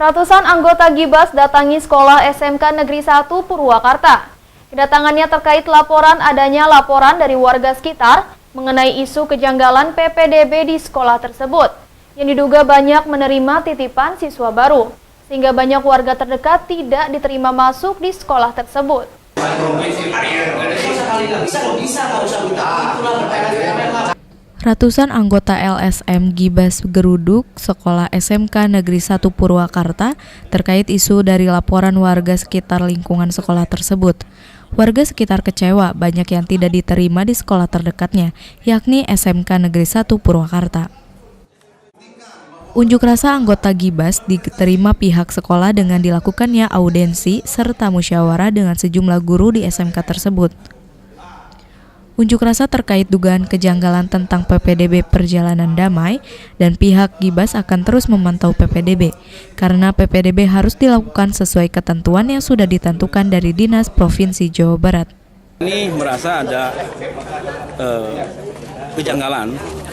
Ratusan anggota Gibas datangi sekolah SMK Negeri 1 Purwakarta. Kedatangannya terkait laporan dari warga sekitar mengenai isu kejanggalan PPDB di sekolah tersebut, yang diduga banyak menerima titipan siswa baru, sehingga banyak warga terdekat tidak diterima masuk di sekolah tersebut. Ratusan anggota LSM Gibas geruduk Sekolah SMK Negeri 1 Purwakarta terkait isu dari laporan warga sekitar lingkungan sekolah tersebut. Warga sekitar kecewa banyak yang tidak diterima di sekolah terdekatnya, yakni SMK Negeri 1 Purwakarta. Unjuk rasa anggota Gibas diterima pihak sekolah dengan dilakukannya audensi serta musyawarah dengan sejumlah guru di SMK tersebut. Unjuk rasa terkait dugaan kejanggalan tentang PPDB perjalanan damai dan pihak Gibas akan terus memantau PPDB karena PPDB harus dilakukan sesuai ketentuan yang sudah ditentukan dari Dinas Provinsi Jawa Barat. Ini merasa ada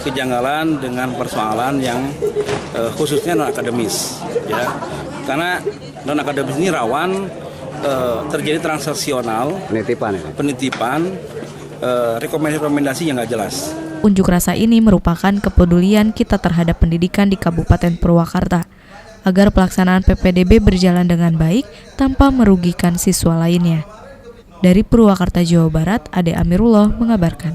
kejanggalan dengan persoalan yang khususnya non akademis, ya. Karena non akademis ini rawan terjadi transaksional, penitipan, rekomendasi yang nggak jelas. Unjuk rasa ini merupakan kepedulian kita terhadap pendidikan di Kabupaten Purwakarta agar pelaksanaan PPDB berjalan dengan baik tanpa merugikan siswa lainnya. Dari Purwakarta, Jawa Barat, Ade Amirullah mengabarkan.